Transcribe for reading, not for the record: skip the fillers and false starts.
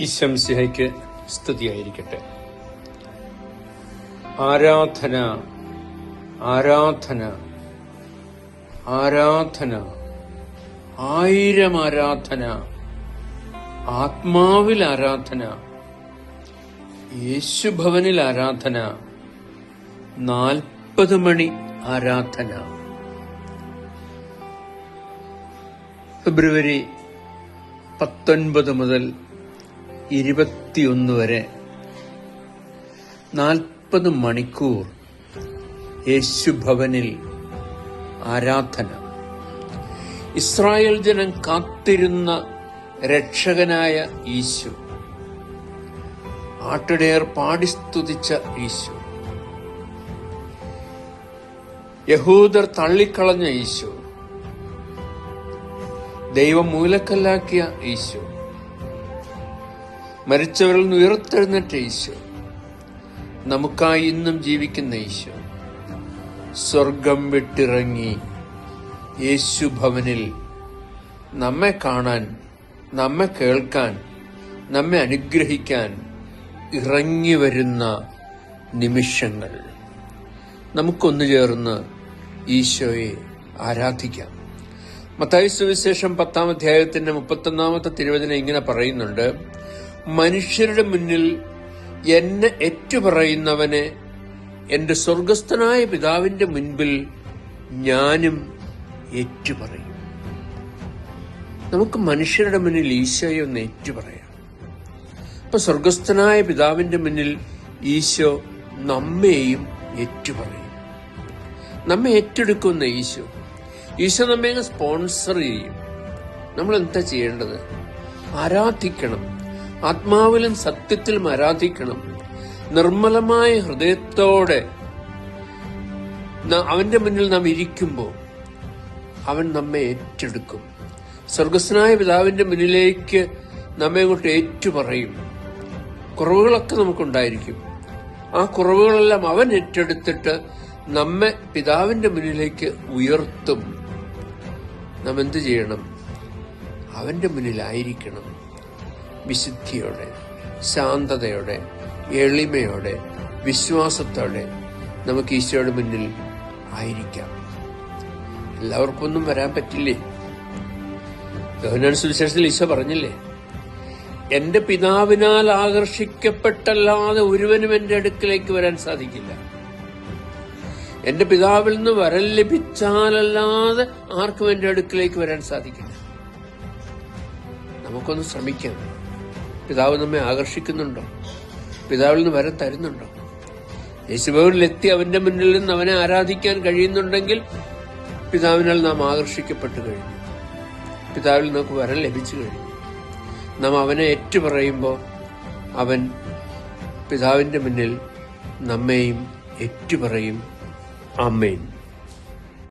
ഈശംസിഹയ്ക്ക് സ്തുതിയായിരിക്കട്ടെ. ആരാധന, ആരാധന, ആരാധന, ആയിരം ആരാധന, ആത്മാവിൽ ആരാധന, യേശുഭവനിൽ ആരാധന, 40 മണി ആരാധന. ഫെബ്രുവരി 19 മുതൽ 21 വരെ 40 മണിക്കൂർ യേശുഭവനിൽ ആരാധന. ഇസ്രായേൽ ജനം കാത്തിരുന്ന രക്ഷകനായ ഈശോ, ആട്ടിടയർ പാടി സ്തുതിച്ച ഈശോ, യഹൂദർ തള്ളിക്കളഞ്ഞ ഈശോ, ദൈവം മൂലക്കല്ലാക്കിയ ഈശോ, മരിച്ചവരിൽ നിന്ന് ഉയർത്തെഴുന്നേറ്റ ഈശോ, നമുക്കായി ഇന്നും ജീവിക്കുന്ന ഈശോ സ്വർഗം വിട്ടിറങ്ങി യേശുഭവനിൽ നമ്മെ കാണാൻ, നമ്മെ കേൾക്കാൻ, നമ്മെ അനുഗ്രഹിക്കാൻ ഇറങ്ങി വരുന്ന നിമിഷങ്ങൾ. നമുക്കൊന്നു ചേർന്ന് ഈശോയെ ആരാധിക്കാം. മത്തായി സുവിശേഷം 10-ാം അധ്യായത്തിന്റെ 31-ാമത്തെ തിരുവചനം ഇങ്ങനെ പറയുന്നുണ്ട്: മനുഷ്യരുടെ മുന്നിൽ എന്നെ ഏറ്റുപറയുന്നവനെ എന്റെ സ്വർഗസ്ഥനായ പിതാവിന്റെ മുൻപിൽ ഞാനും ഏറ്റുപറയും. നമുക്ക് മനുഷ്യരുടെ മുന്നിൽ ഈശോയെ ഒന്ന് ഏറ്റുപറയാം. അപ്പൊ സ്വർഗസ്ഥനായ പിതാവിന്റെ മുന്നിൽ ഈശോ നമ്മെയും ഏറ്റുപറയും. നമ്മെ ഏറ്റെടുക്കുന്ന ഈശോ നമ്മെ സ്പോൺസർ ചെയ്യും. നമ്മൾ എന്താ ചെയ്യേണ്ടത്? ആരാധിക്കണം. ആത്മാവിലും സത്യത്തിലും ആരാധിക്കണം. നിർമ്മലമായ ഹൃദയത്തോടെ അവന്റെ മുന്നിൽ നാം ഇരിക്കുമ്പോൾ അവൻ നമ്മെ ഏറ്റെടുക്കും. സ്വർഗസ്വനായ പിതാവിന്റെ മുന്നിലേക്ക് നമ്മെ അങ്ങോട്ട് ഏറ്റുപറയും. കുറവുകളൊക്കെ നമുക്കുണ്ടായിരിക്കും. ആ കുറവുകളെല്ലാം അവൻ ഏറ്റെടുത്തിട്ട് നമ്മെ പിതാവിന്റെ മുന്നിലേക്ക് ഉയർത്തും. നാം എന്ത് ചെയ്യണം? അവന്റെ മുന്നിലായിരിക്കണം. വിശുദ്ധിയോടെ, ശാന്തതയോടെ, എളിമയോടെ, വിശ്വാസത്തോടെ നമുക്ക് ഈശോയുടെ മുന്നിൽ ആയിരിക്കാം. എല്ലാവർക്കും ഒന്നും വരാൻ പറ്റില്ലേ? യോഹന്നാൻ സുവിശേഷത്തിൽ ഈശോ പറഞ്ഞില്ലേ, എന്റെ പിതാവിനാൽ ആകർഷിക്കപ്പെട്ടല്ലാതെ ഒരുവനും എന്റെ അടുക്കിലേക്ക് വരാൻ സാധിക്കില്ല. എന്റെ പിതാവിൽ നിന്ന് വരം ലഭിച്ചാലല്ലാതെ ആർക്കും എന്റെ അടുക്കിലേക്ക് വരാൻ സാധിക്കില്ല. നമുക്കൊന്ന് ശ്രമിക്കാം. പിതാവ് നമ്മെ ആകർഷിക്കുന്നുണ്ടോ? പിതാവിൽ നിന്ന് വരം തരുന്നുണ്ടോ? യേശുഭവനിലെത്തി അവന്റെ മുന്നിൽ നിന്ന് അവനെ ആരാധിക്കാൻ കഴിയുന്നുണ്ടെങ്കിൽ പിതാവിനാൽ നാം ആകർഷിക്കപ്പെട്ടു കഴിഞ്ഞു. പിതാവിൽ നമുക്ക് വരം ലഭിച്ചു കഴിഞ്ഞു. നാം അവനെ ഏറ്റുപറയുമ്പോൾ അവൻ പിതാവിന്റെ മുന്നിൽ നമ്മെയും ഏറ്റുപറയും. ആമേൻ.